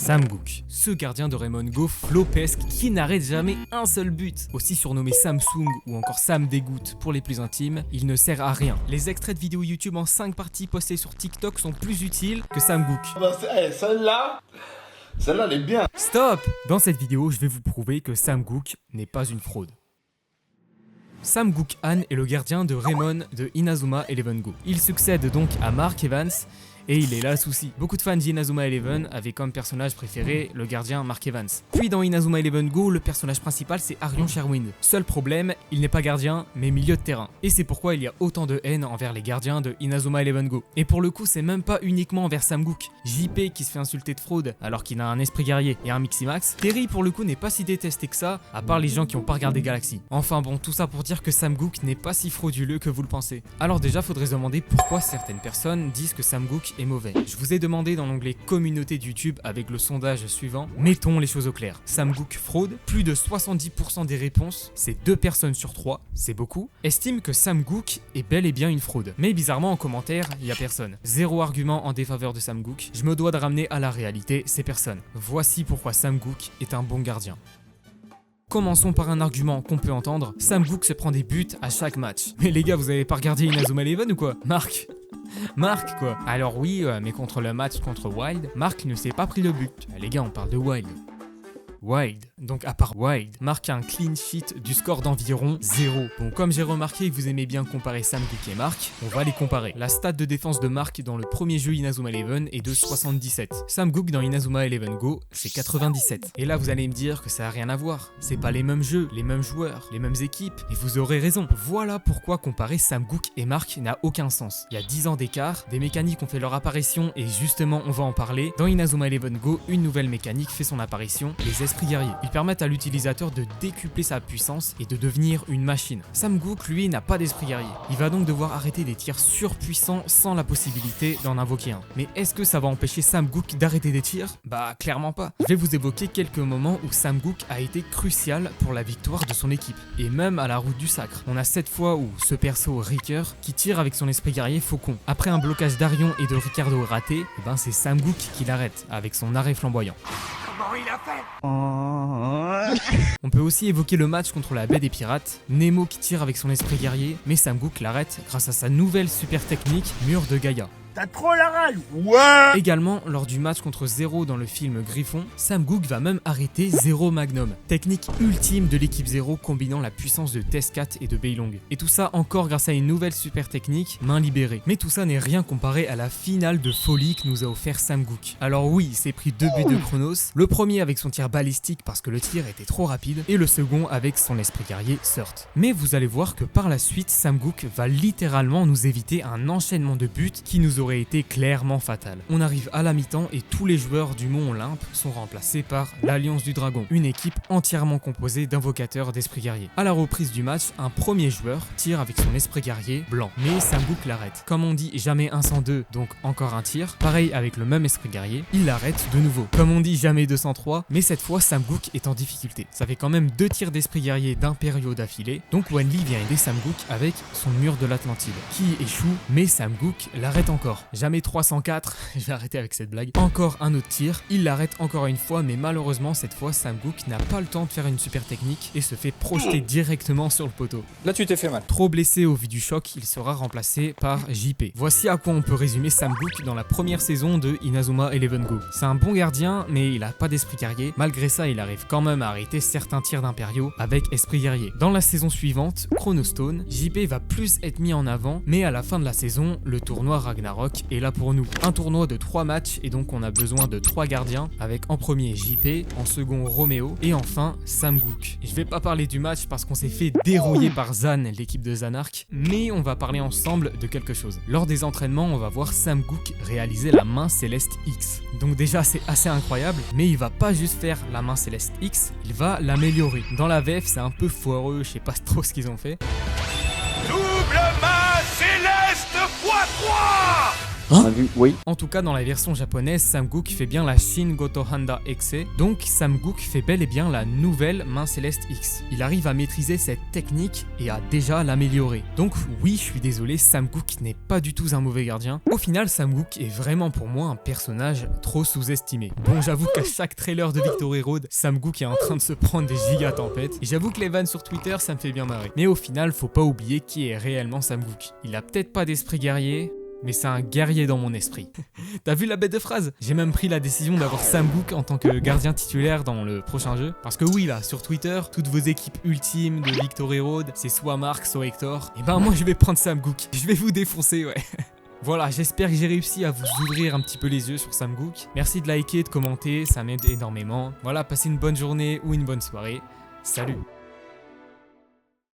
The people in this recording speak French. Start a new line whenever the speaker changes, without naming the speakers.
Samgook, ce gardien de Raymond Go flopesque qui n'arrête jamais un seul but. Aussi surnommé Samsung ou encore Sam Dégoûte pour les plus intimes, il ne sert à rien. Les extraits de vidéos YouTube en 5 parties postées sur TikTok sont plus utiles que Samgook.
Celle-là, elle est bien.
Stop! Dans cette vidéo, je vais vous prouver que Samgook n'est pas une fraude. Samgook Han est le gardien de Raymond de Inazuma Eleven Go. Il succède donc à Mark Evans. Et il est là le souci. Beaucoup de fans d'Inazuma Eleven avaient comme personnage préféré le gardien Mark Evans. Puis dans Inazuma Eleven Go, le personnage principal c'est Arion Sherwind. Seul problème, il n'est pas gardien, mais milieu de terrain. Et c'est pourquoi il y a autant de haine envers les gardiens de Inazuma Eleven Go. Et pour le coup, c'est même pas uniquement envers Samgook. JP qui se fait insulter de fraude alors qu'il a un esprit guerrier et un Miximax. Terry pour le coup n'est pas si détesté que ça, à part les gens qui ont pas regardé Galaxy. Enfin bon, tout ça pour dire que Samgook n'est pas si frauduleux que vous le pensez. Alors déjà, faudrait se demander pourquoi certaines personnes disent que Samgook est mauvais. Je vous ai demandé dans l'onglet communauté de YouTube avec le sondage suivant, mettons les choses au clair. Samgook fraude, plus de 70% des réponses, c'est 2 personnes sur 3, c'est beaucoup, estiment que Samgook est bel et bien une fraude. Mais bizarrement en commentaire, il y a personne. Zéro argument en défaveur de Samgook, je me dois de ramener à la réalité ces personnes. Voici pourquoi Samgook est un bon gardien. Commençons par un argument qu'on peut entendre, Samgook se prend des buts à chaque match. Mais les gars, vous avez pas regardé Inazuma Eleven ou quoi? Mark quoi. Alors oui, mais contre le match contre Wild, Mark ne s'est pas pris le but. Les gars, on parle de Wild. Donc à part Wild, Mark a un clean sheet du score d'environ 0. Bon, comme j'ai remarqué que vous aimez bien comparer Samgook et Mark, on va les comparer. La stat de défense de Mark dans le premier jeu Inazuma Eleven est de 77. Samgook dans Inazuma Eleven Go, c'est 97. Et là vous allez me dire que ça a rien à voir. C'est pas les mêmes jeux, les mêmes joueurs, les mêmes équipes, et vous aurez raison. Voilà pourquoi comparer Samgook et Mark n'a aucun sens. Il y a 10 ans d'écart, des mécaniques ont fait leur apparition et justement on va en parler. Dans Inazuma Eleven Go, une nouvelle mécanique fait son apparition, les esprits guerriers. Ils permettent à l'utilisateur de décupler sa puissance et de devenir une machine. Samgook, lui, n'a pas d'esprit guerrier. Il va donc devoir arrêter des tirs surpuissants sans la possibilité d'en invoquer un. Mais est-ce que ça va empêcher Samgook d'arrêter des tirs? Bah clairement pas. Je vais vous évoquer quelques moments où Samgook a été crucial pour la victoire de son équipe. Et même à la route du sacre. On a cette fois où ce perso Ricker qui tire avec son esprit guerrier faucon. Après un blocage d'Arion et de Ricardo raté, et ben c'est Samgook qui l'arrête avec son arrêt flamboyant. Comment il a fait? On peut aussi évoquer le match contre la baie des pirates, Nemo qui tire avec son esprit guerrier, mais Samgook l'arrête grâce à sa nouvelle super technique, mur de Gaïa.
T'as trop la rage. Ouais.
Également, lors du match contre Zero dans le film Griffon, Samgook va même arrêter Zero Magnum. Technique ultime de l'équipe Zero combinant la puissance de Tescat et de Beilong. Et tout ça encore grâce à une nouvelle super technique, main libérée. Mais tout ça n'est rien comparé à la finale de folie que nous a offert Samgook. Alors oui, il s'est pris 2 buts de Chronos, le premier avec son tir balistique parce que le tir était trop rapide, et le second avec son esprit guerrier Surt. Mais vous allez voir que par la suite, Samgook va littéralement nous éviter un enchaînement de buts qui nous aurait été clairement fatal. On arrive à la mi-temps et tous les joueurs du Mont Olympe sont remplacés par l'Alliance du Dragon, une équipe entièrement composée d'invocateurs d'esprit guerrier. À la reprise du match, un premier joueur tire avec son esprit guerrier blanc, mais Samgook l'arrête. Comme on dit jamais 102, donc encore un tir, pareil avec le même esprit guerrier, il l'arrête de nouveau. Comme on dit jamais 203, mais cette fois Samgook est en difficulté. Ça fait quand même 2 tirs d'esprit guerrier d'impériaux d'affilée, donc Wanli vient aider Samgook avec son mur de l'Atlantide, qui échoue, mais Samgook l'arrête encore. Jamais 304, je vais arrêter avec cette blague. Encore un autre tir, il l'arrête encore une fois, mais malheureusement cette fois Samgook n'a pas le temps de faire une super technique et se fait projeter directement sur le poteau.
Là tu t'es fait mal.
Trop blessé au vu du choc, il sera remplacé par JP. Voici à quoi on peut résumer Samgook dans la première saison de Inazuma Eleven Go. C'est un bon gardien, mais il a pas d'esprit guerrier. Malgré ça, il arrive quand même à arrêter certains tirs d'impériaux avec esprit guerrier. Dans la saison suivante, Chronostone, JP va plus être mis en avant, mais à la fin de la saison, le tournoi Ragnarok est là pour nous. Un tournoi de 3 matchs et donc on a besoin de 3 gardiens avec en premier JP, en second Roméo et enfin Samgook. Je vais pas parler du match parce qu'on s'est fait dérouiller par Zan, l'équipe de Zanark, mais on va parler ensemble de quelque chose. Lors des entraînements, on va voir Samgook réaliser la main céleste X. Donc déjà c'est assez incroyable, mais il va pas juste faire la main céleste X, il va l'améliorer. Dans la VF c'est un peu foireux, je sais pas trop ce qu'ils ont fait.
Double main céleste x3. On a vu, oui.
En tout cas, dans la version japonaise, Samguk fait bien la Shin Goto Handa Exe, donc Samguk fait bel et bien la nouvelle main céleste X. Il arrive à maîtriser cette technique et à déjà l'améliorer. Donc oui, je suis désolé, Samguk n'est pas du tout un mauvais gardien. Au final, Samguk est vraiment pour moi un personnage trop sous-estimé. Bon, j'avoue qu'à chaque trailer de Victory Road, Samguk est en train de se prendre des giga tempêtes, et j'avoue que les vannes sur Twitter, ça me fait bien marrer. Mais au final, faut pas oublier qui est réellement Samguk. Il a peut-être pas d'esprit guerrier, mais c'est un guerrier dans mon esprit. T'as vu la bête de phrase? J'ai même pris la décision d'avoir Samguk en tant que gardien titulaire dans le prochain jeu. Parce que oui là, sur Twitter, toutes vos équipes ultimes de Victory Road, c'est soit Mark, soit Hector. Et ben moi je vais prendre Samguk. Je vais vous défoncer, ouais. Voilà, j'espère que j'ai réussi à vous ouvrir un petit peu les yeux sur Samguk. Merci de liker, de commenter, ça m'aide énormément. Voilà, passez une bonne journée ou une bonne soirée. Salut!